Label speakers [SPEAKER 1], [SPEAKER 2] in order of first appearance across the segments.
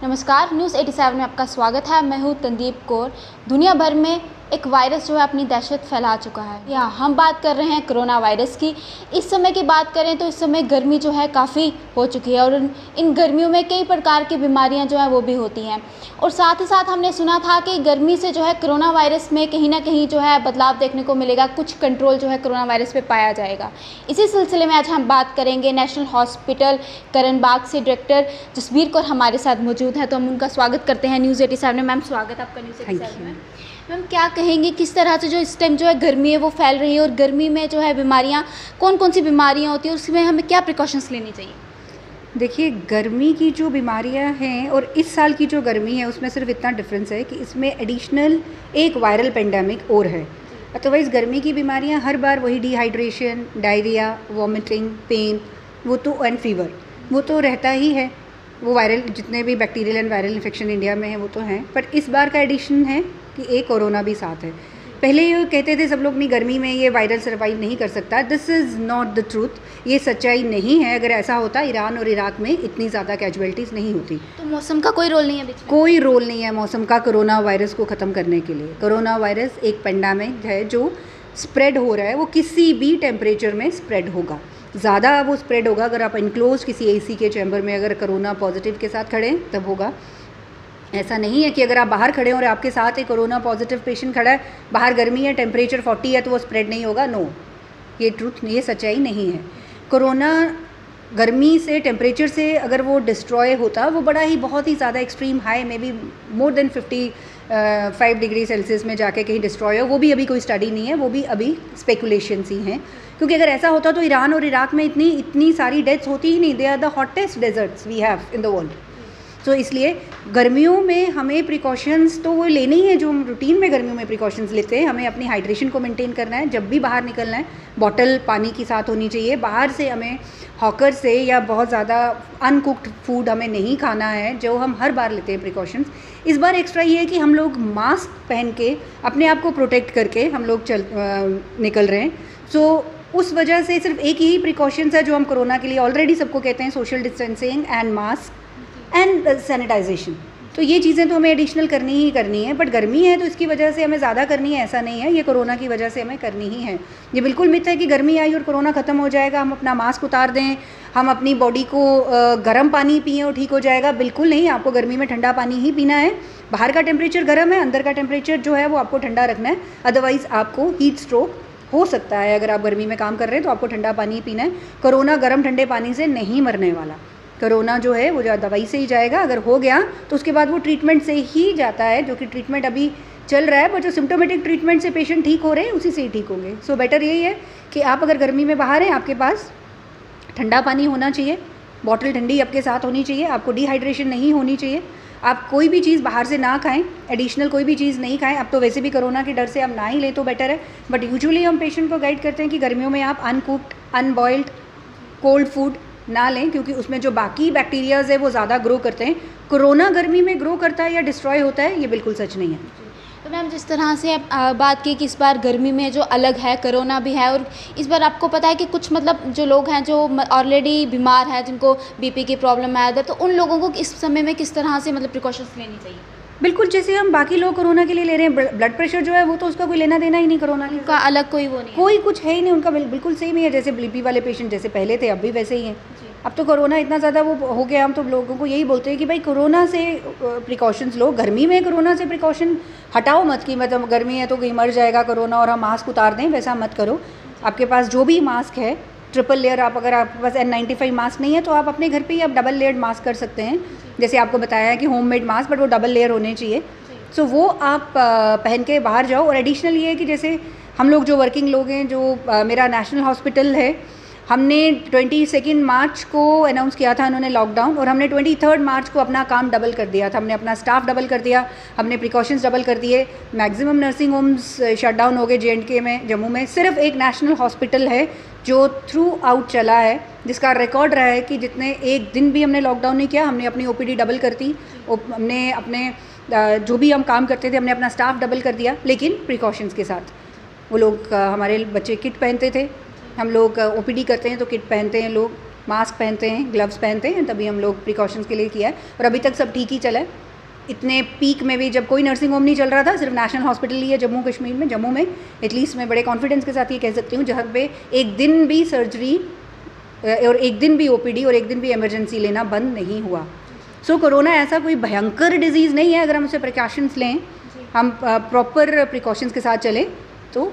[SPEAKER 1] नमस्कार, न्यूज़ 87 में आपका स्वागत है। मैं हूँ तंदीप कौर। दुनिया भर में एक वायरस जो है अपनी दहशत फैला चुका है। यहाँ हम बात कर रहे हैं कोरोना वायरस की। इस समय की बात करें तो इस समय गर्मी जो है काफ़ी हो चुकी है और इन गर्मियों में कई प्रकार की बीमारियाँ जो हैं वो भी होती हैं। और साथ ही साथ हमने सुना था कि गर्मी से जो है कोरोना वायरस में कहीं ना कहीं जो है बदलाव देखने को मिलेगा, कुछ कंट्रोल जो है कोरोना वायरस पे पाया जाएगा। इसी सिलसिले में आज हम बात करेंगे नेशनल हॉस्पिटल करण बाग से डायरेक्टर जसबीर कौर हमारे साथ मौजूद है, तो हम उनका स्वागत करते हैं न्यूज़ 87 में। मैम, स्वागत आपका न्यूज़ 87 में। मैम, क्या कहेंगे किस तरह से जो इस टाइम जो है गर्मी है वो फैल रही है और गर्मी में जो है बीमारियाँ कौन कौन सी बीमारियाँ होती हैं, उसमें हमें क्या प्रिकॉशंस लेनी चाहिए?
[SPEAKER 2] देखिए, गर्मी की जो बीमारियां हैं और इस साल की जो गर्मी है उसमें सिर्फ इतना डिफरेंस है कि इसमें एडिशनल एक वायरल पेंडेमिक और है। अदरवाइज़ गर्मी की बीमारियां हर बार वही डिहाइड्रेशन, डायरिया, वॉमिटिंग, पेन, वो तो एंड फीवर वो तो रहता ही है। वो वायरल जितने भी bacterial and viral infection India में है वो तो हैं, पर इस बार का एडिशन है कि एक कोरोना भी साथ है। पहले ये कहते थे सब लोग, नहीं गर्मी में ये वायरल सर्वाइव नहीं कर सकता। This is not the truth. ये सच्चाई नहीं है। अगर ऐसा होता ईरान और इराक में इतनी ज़्यादा कैजुअलिटीज़ नहीं होती।
[SPEAKER 1] तो मौसम का कोई रोल नहीं है बीच में?
[SPEAKER 2] कोई रोल नहीं है मौसम का कोरोना वायरस को ख़त्म करने के लिए। कोरोना वायरस एक पेंडेमिक है जो स्प्रेड हो रहा है, वो किसी भी टेम्परेचर में स्प्रेड होगा। ज़्यादा वो स्प्रेड होगा अगर आप इनक्लोज किसी एसी के चैम्बर में अगर कोरोना पॉजिटिव के साथ खड़े हैं तब होगा। ऐसा नहीं है कि अगर आप बाहर खड़े हैं और आपके साथ एक कोरोना पॉजिटिव पेशेंट खड़ा है, बाहर गर्मी है, टेम्परेचर 40 है तो वो स्प्रेड नहीं होगा। नो, ये ट्रूथ, ये सच्चाई नहीं है। कोरोना गर्मी से, टेम्परेचर से अगर वो डिस्ट्रॉय होता, वो बड़ा ही बहुत ही ज़्यादा एक्सट्रीम हाई में भी मोर देन 55 डिग्री सेल्सियस में जाके कहीं डिस्ट्रॉय हो, वो भी अभी कोई स्टडी नहीं है, वो भी अभी स्पेकुलेशंस ही हैं। क्योंकि अगर ऐसा होता तो ईरान और इराक में इतनी सारी डेथ्स होती ही नहीं। They are the hottest deserts we have in the world. तो इसलिए गर्मियों में हमें प्रिकॉशंस तो वो लेने ही है जो हम रूटीन में गर्मियों में प्रिकॉशंस लेते हैं। हमें अपनी हाइड्रेशन को मेंटेन करना है। जब भी बाहर निकलना है बॉटल पानी की साथ होनी चाहिए। बाहर से हमें हॉकर से या बहुत ज़्यादा अनकुक्ड फूड हमें नहीं खाना है, जो हम हर बार लेते हैं प्रिकॉशंस। इस बार एक्स्ट्रा ये है कि हम लोग मास्क पहन के अपने आप को प्रोटेक्ट करके हम लोग निकल रहे हैं। सो उस वजह से सिर्फ एक ही प्रिकॉशंस है जो हम कोरोना के लिए ऑलरेडी सबको कहते हैं, social distancing and mask and sanitisation. तो ये चीज़ें तो हमें एडिशनल करनी ही करनी है। बट गर्मी है तो इसकी वजह से हमें ज़्यादा करनी है, ऐसा नहीं है। ये कोरोना की वजह से हमें करनी ही है। ये बिल्कुल मिथ है कि गर्मी आई और कोरोना ख़त्म हो जाएगा, हम अपना मास्क उतार दें, हम अपनी बॉडी को गर्म पानी पिएँ और ठीक हो जाएगा। बिल्कुल नहीं, आपको गर्मी में ठंडा पानी ही पीना है। बाहर का टेम्परेचर गर्म है, अंदर का टेम्परेचर जो है वो आपको ठंडा रखना है। अदरवाइज़ आपको हीट स्ट्रोक हो सकता है। अगर आप गर्मी में काम कर रहे हैं तो आपको ठंडा पानी ही पीना है। कोरोना गर्म ठंडे पानी से नहीं मरने वाला। कोरोना जो है वो दवाई से ही जाएगा। अगर हो गया तो उसके बाद वो ट्रीटमेंट से ही जाता है, जो कि ट्रीटमेंट अभी चल रहा है। पर जो सिम्टोमेटिक ट्रीटमेंट से पेशेंट ठीक हो रहे हैं उसी से ही ठीक होंगे। सो बेटर यही है कि आप अगर गर्मी में बाहर हैं, आपके पास ठंडा पानी होना चाहिए, बॉटल ठंडी आपके साथ होनी चाहिए, आपको डिहाइड्रेशन नहीं होनी चाहिए। आप कोई भी चीज़ बाहर से ना खाएं, एडिशनल कोई भी चीज़ नहीं खाएं। अब तो वैसे भी कोरोना के डर से हम ना ही ले तो बेटर है। बट यूजुअली हम पेशेंट को गाइड करते हैं कि गर्मियों में आप अनकुक्ड, अनबॉइल्ड, कोल्ड फूड ना लें, क्योंकि उसमें जो बाकी बैक्टीरियाज है वो ज़्यादा ग्रो करते हैं। कोरोना गर्मी में ग्रो करता है या डिस्ट्रॉय होता है, ये बिल्कुल सच नहीं है।
[SPEAKER 1] तो मैम, जिस तरह से आप बात की कि इस बार गर्मी में जो अलग है, कोरोना भी है, और इस बार आपको पता है कि कुछ मतलब जो लोग हैं जो ऑलरेडी बीमार हैं, जिनको बीपी की प्रॉब्लम है, तो उन लोगों को इस समय में किस तरह से मतलब प्रिकॉशंस लेनी चाहिए?
[SPEAKER 2] बिल्कुल, जैसे हम बाकी लोग कोरोना के लिए ले रहे हैं, ब्लड प्रेशर जो है वो तो उसका कोई लेना देना ही नहीं कोरोना
[SPEAKER 1] का अलग कोई वो नहीं,
[SPEAKER 2] कोई कुछ है ही नहीं उनका, बिल्कुल सेम ही है। जैसे बीपी वाले पेशेंट जैसे पहले थे अब भी वैसे ही हैं। अब तो कोरोना इतना ज़्यादा वो हो गया, हम तो लोगों को यही बोलते हैं कि भाई कोरोना से प्रिकॉशंस लो। गर्मी में कोरोना से प्रिकॉशन हटाओ मत कि मतलब गर्मी है तो कहीं मर जाएगा कोरोना और हम मास्क उतार दें, वैसा मत करो। आपके पास जो भी मास्क है ट्रिपल लेयर, आप अगर आपके पास N95 मास्क नहीं है तो आप अपने घर पे ही आप डबल लेयर्ड मास्क कर सकते हैं। जैसे आपको बताया है कि होममेड मास्क, बट वो डबल लेयर होने चाहिए। सो वो आप पहन के बाहर जाओ। और एडिशनल ये है कि जैसे हम लोग जो वर्किंग लोग हैं, जो मेरा नेशनल हॉस्पिटल है, हमने 22 मार्च को अनाउंस किया था उन्होंने लॉकडाउन, और हमने 23 मार्च को अपना काम डबल कर दिया था। हमने अपना स्टाफ डबल कर दिया, हमने प्रिकॉशंस डबल कर दिए। मैक्सिमम नर्सिंग होम्स शटडाउन हो गए J&K में, जम्मू में। सिर्फ एक नेशनल हॉस्पिटल है जो थ्रू आउट चला है, जिसका रिकॉर्ड रहा है कि जितने एक दिन भी हमने लॉकडाउन नहीं किया, हमने अपनी OPD डबल कर दी, हमने अपने जो भी हम काम करते थे हमने अपना स्टाफ डबल कर दिया, लेकिन प्रिकॉशंस के साथ। वो लोग हमारे बच्चे किट पहनते थे, हम लोग OPD करते हैं तो किट पहनते हैं लोग, मास्क पहनते हैं, ग्लव्स पहनते हैं, तभी हम लोग प्रिकॉशंस के लिए किया है और अभी तक सब ठीक ही चला है। इतने पीक में भी जब कोई नर्सिंग होम नहीं चल रहा था, सिर्फ नेशनल हॉस्पिटल ही है जम्मू कश्मीर में, जम्मू में एटलीस्ट मैं बड़े कॉन्फिडेंस के साथ ये कह सकती हूँ, जहाँ पे एक दिन भी सर्जरी और एक दिन भी ओपीडी और एक दिन भी इमरजेंसी लेना बंद नहीं हुआ। सो कोरोना ऐसा कोई भयंकर डिजीज़ नहीं है, अगर हम उससे प्रिकॉशंस लें, हम प्रॉपर प्रिकॉशंस के साथ चलें तो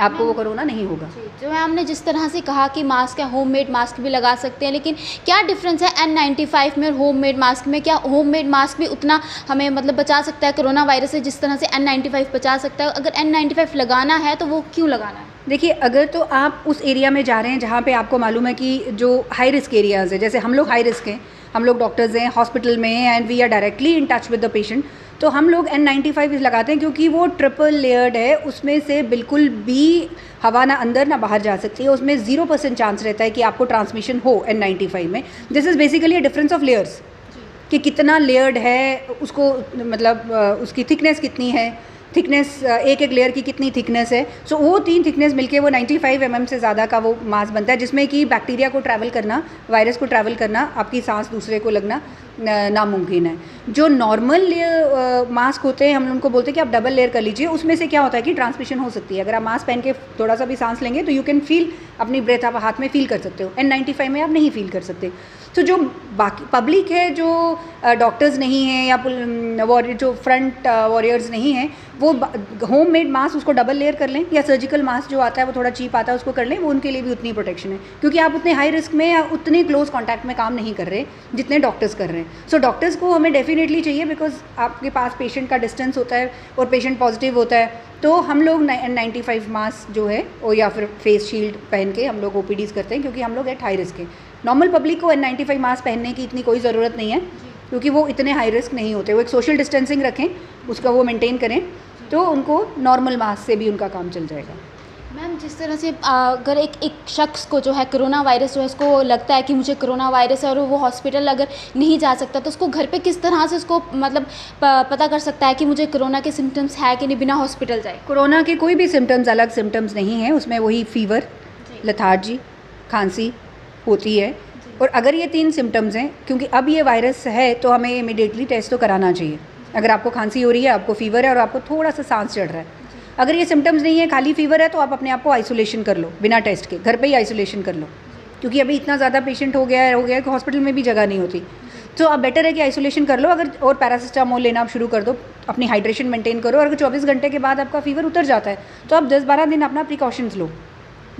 [SPEAKER 2] आपको वो कोरोना नहीं होगा।
[SPEAKER 1] जो मैम ने जिस तरह से कहा कि मास्क है, होममेड मास्क भी लगा सकते हैं, लेकिन क्या डिफरेंस है N95 में और होममेड मास्क में? क्या होममेड मास्क भी उतना हमें मतलब बचा सकता है कोरोना वायरस से जिस तरह से N95 बचा सकता है? अगर N95 लगाना है तो वो क्यों लगाना है?
[SPEAKER 2] देखिए, अगर तो आप उस एरिया में जा रहे हैं जहाँ पे आपको मालूम है कि जो हाई रिस्क एरियाज़ है, जैसे हम लोग हाई रिस्क हैं, हम लोग डॉक्टर्स हैं, हॉस्पिटल में हैं and we are directly in touch with the patient, तो हम लोग N95 लगाते हैं क्योंकि वो ट्रिपल लेयर्ड है, उसमें से बिल्कुल भी हवा ना अंदर ना बाहर जा सकती है, उसमें 0% चांस रहता है कि आपको ट्रांसमिशन हो N95 में। This is basically a difference of layers, कि कितना लेयर्ड है, उसको मतलब उसकी थिकनेस कितनी है, थिकनेस एक एक लेयर की कितनी थिकनेस है। सो वो 3 थिकनेस मिलके वो 95 mm से ज़्यादा का वो मास्क बनता है, जिसमें कि बैक्टीरिया को ट्रैवल करना, वायरस को ट्रैवल करना, आपकी सांस दूसरे को लगना नामुमकिन है। जो नॉर्मल मास्क होते हैं, हम उनको बोलते हैं कि आप डबल लेयर कर लीजिए, उसमें से क्या होता है कि ट्रांसमिशन हो सकती है। अगर आप मास्क पहन के थोड़ा सा भी सांस लेंगे तो यू कैन फील, अपनी ब्रेथ आप हाथ में फील कर सकते हो, N95 में आप नहीं फील कर सकते। तो जो बाकी पब्लिक है, जो डॉक्टर्स नहीं हैं या जो फ्रंट वॉरियर्स नहीं हैं, वो होममेड मास्क उसको डबल लेयर कर लें, या सर्जिकल मास्क जो आता है वो थोड़ा चीप आता है उसको कर लें, वो उनके लिए भी उतनी प्रोटेक्शन है, क्योंकि आप उतने हाई रिस्क में या उतने क्लोज कॉन्टैक्ट में काम नहीं कर रहे जितने डॉक्टर्स कर रहे हैं। सो डॉक्टर्स को हमें डेफिनेटली चाहिए, बिकॉज आपके पास पेशेंट का डिस्टेंस होता है और पेशेंट पॉजिटिव होता है, तो हम लोग N95 मास्क जो है वो या फिर फेस शील्ड पहन के हम लोग ओपीडीज़ करते हैं, क्योंकि हम लोग एट हाई रिस्क है। नॉर्मल पब्लिक को N95 मास्क पहनने की इतनी कोई ज़रूरत नहीं है, क्योंकि वो इतने हाई रिस्क नहीं होते। वो एक सोशल डिस्टेंसिंग रखें, उसका वो मेंटेन करें, तो उनको नॉर्मल मास्क से भी उनका काम चल जाएगा।
[SPEAKER 1] मैम, जिस तरह से अगर एक शख्स को जो है कोरोना वायरस जो है, उसको लगता है कि मुझे कोरोना वायरस है और वो हॉस्पिटल अगर नहीं जा सकता, तो उसको घर पे किस तरह से उसको मतलब पता कर सकता है कि मुझे कोरोना के सिम्टम्स है कि नहीं, बिना हॉस्पिटल जाए?
[SPEAKER 2] कोरोना के कोई भी सिम्टम्स अलग सिम्टम्स नहीं हैं, उसमें वही फीवर, लेथार्जी, खांसी होती है। और अगर ये 3 सिम्टम्स हैं, क्योंकि अब ये वायरस है तो हमें इमीडिएटली टेस्ट तो कराना चाहिए। अगर आपको खांसी हो रही है, आपको फीवर है और आपको थोड़ा सा सांस चढ़ रहा है, अगर ये सिम्टम्स नहीं है, खाली फीवर है, तो आप अपने आप को आइसोलेशन कर लो, बिना टेस्ट के घर पे ही आइसोलेशन कर लो, क्योंकि अभी इतना ज़्यादा पेशेंट हो गया है कि हॉस्पिटल में भी जगह नहीं होती। तो अब बेटर है कि आइसोलेशन कर लो, अगर और पैरासिटामोल लेना आप शुरू कर दो, अपनी हाइड्रेशन मेंटेन करो, और अगर 24 घंटे के बाद आपका फीवर उतर जाता है तो आप 10-12 दिन अपना प्रिकॉशंस लो,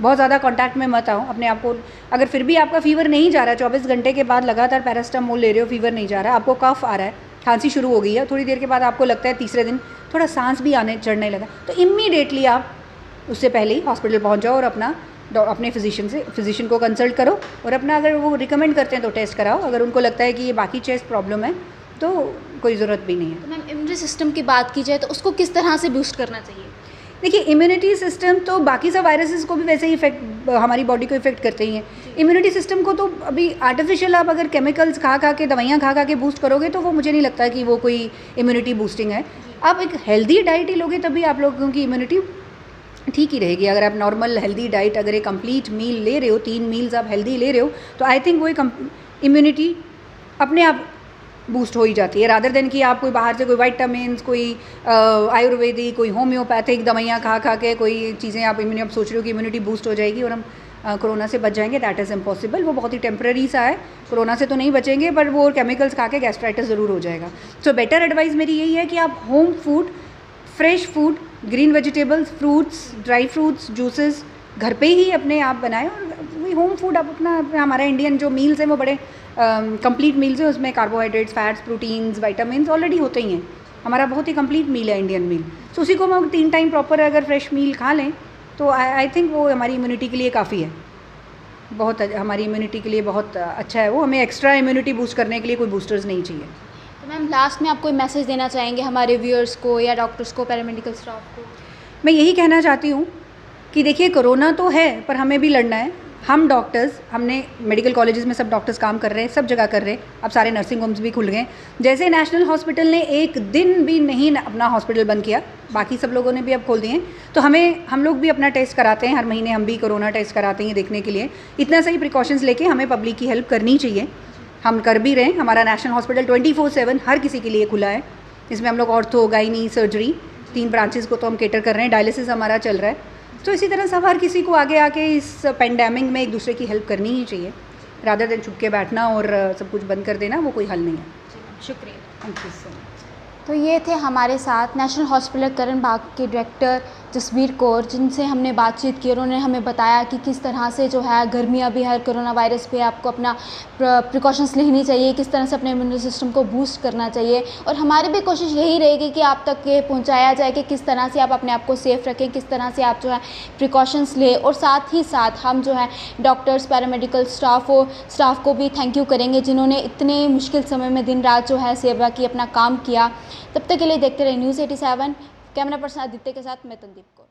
[SPEAKER 2] बहुत ज़्यादा कांटेक्ट में मत आओ अपने आप को। अगर फिर भी आपका फीवर नहीं जा रहा है, 24 घंटे के बाद लगातार पैरासिटामोल ले रहे हो, फीवर नहीं जा रहा है, आपको कफ आ रहा है, खांसी शुरू हो गई है, थोड़ी देर के बाद आपको लगता है तीसरे दिन थोड़ा सांस भी आने चढ़ने लगा, तो इमीडिएटली आप उससे पहले ही हॉस्पिटल पहुंच जाओ और अपने फिजिशियन को कंसल्ट करो, और अपना अगर वो रिकमेंड करते हैं तो टेस्ट कराओ। अगर उनको लगता है कि ये बाकी चेस्ट प्रॉब्लम है तो कोई ज़रूरत भी नहीं है।
[SPEAKER 1] तो मैम, इम्यूनिटी सिस्टम की बात की जाए तो उसको किस तरह से बूस्ट करना चाहिए?
[SPEAKER 2] देखिए, इम्यूनिटी सिस्टम तो बाकी सब वायरसेस को भी वैसे ही इफेक्ट, हमारी बॉडी को इफेक्ट करते ही हैं। इम्यूनिटी सिस्टम को तो अभी आर्टिफिशियल आप अगर केमिकल्स खा के, दवाइयाँ खा के बूस्ट करोगे तो वो मुझे नहीं लगता कि वो कोई इम्यूनिटी बूस्टिंग है। आप एक हेल्दी डाइट ही लोगे तभी आप लोगों की इम्यूनिटी ठीक ही रहेगी। अगर आप नॉर्मल हेल्दी डाइट, अगर एक कंप्लीट मील ले रहे हो, 3 मील्स आप हेल्दी ले रहे हो, तो आई थिंक वो इम्यूनिटी अपने आप बूस्ट हो ही जाती है, रादर देन कि आप कोई बाहर से कोई विटामिन्स, कोई आयुर्वेदिक, कोई होम्योपैथिक दवाइयाँ खा के कोई चीज़ें आप सोच रहे हो कि इम्यूनिटी बूस्ट हो जाएगी और हम कोरोना से बच जाएंगे। That is impossible. वो बहुत ही टेम्प्रेरी सा है, कोरोना से तो नहीं बचेंगे, पर वो केमिकल्स खा के गैस्ट्राइटिस ज़रूर हो जाएगा। सो बेटर एडवाइस मेरी यही है कि आप home food, fresh food, green vegetables, fruits, dry fruits, juices घर पे ही अपने आप बनाएं, और वही होम फूड आप अपना, हमारा इंडियन जो मील्स हैं वो बड़े कंप्लीट मील्स हैं, उसमें carbohydrates, fats, proteins, vitamins already होते ही हैं। हमारा बहुत ही कंप्लीट मील है इंडियन मील। सो उसी को हम 3 टाइम प्रॉपर अगर फ्रेश मील खा लें तो आई थिंक वो हमारी इम्यूनिटी के लिए काफ़ी है, बहुत हमारी इम्यूनिटी के लिए बहुत अच्छा है। वो हमें एक्स्ट्रा इम्यूनिटी बूस्ट करने के लिए कोई बूस्टर्स नहीं चाहिए।
[SPEAKER 1] तो मैम, लास्ट में आप कोई मैसेज देना चाहेंगे हमारे व्यूअर्स को या डॉक्टर्स को, पैरामेडिकल स्टाफ को?
[SPEAKER 2] मैं यही कहना चाहती हूँ कि देखिए, कोरोना तो है पर हमें भी लड़ना है, हम डॉक्टर्स, हमने मेडिकल कॉलेजेस में सब डॉक्टर्स काम कर रहे हैं, सब जगह कर रहे हैं। अब सारे नर्सिंग होम्स भी खुल गए। जैसे नेशनल हॉस्पिटल ने एक दिन भी नहीं अपना हॉस्पिटल बंद किया, बाकी सब लोगों ने भी अब खोल दिए। तो हम लोग भी अपना टेस्ट कराते हैं, हर महीने हम भी कोरोना टेस्ट कराते हैं देखने के लिए। इतना सही प्रिकॉशंस लेके हमें पब्लिक की हेल्प करनी चाहिए, हम कर भी रहे हैं। हमारा नेशनल हॉस्पिटल 24/7 हर किसी के लिए खुला है। इसमें हम लोग ऑर्थो, गायनी, सर्जरी 3 ब्रांचेस को तो हम केटर कर रहे हैं। डायलिसिस हमारा चल रहा है। तो इसी तरह सब हर किसी को आगे आके इस पेंडेमिक में एक दूसरे की हेल्प करनी ही चाहिए, रादर देन छुप के बैठना और सब कुछ बंद कर देना, वो कोई हल नहीं है।
[SPEAKER 1] शुक्रिया।
[SPEAKER 2] Thank you so much.
[SPEAKER 1] तो ये थे हमारे साथ नेशनल हॉस्पिटल करण बाग के डायरेक्टर जसबीर कौर, जिनसे हमने बातचीत की। उन्होंने हमें बताया कि किस तरह से जो है गर्मियाँ भी है, कोरोना वायरस पे आपको अपना प्रिकॉशंस लेनी चाहिए, किस तरह से अपने इम्यून सिस्टम को बूस्ट करना चाहिए। और हमारी भी कोशिश यही रहेगी कि आप तक ये पहुंचाया जाए कि किस तरह से आप अपने आप को सेफ़ रखें, किस तरह से आप जो है प्रिकॉशंस लें। और साथ ही साथ हम जो है डॉक्टर्स, पैरामेडिकल स्टाफ को भी थैंक यू करेंगे, जिन्होंने इतने मुश्किल समय में दिन रात जो है सेवा की, अपना काम किया। तब तक के लिए देखते रहे News 87। कैमरा पर्सन आदित्य के साथ मैं तंदीप को।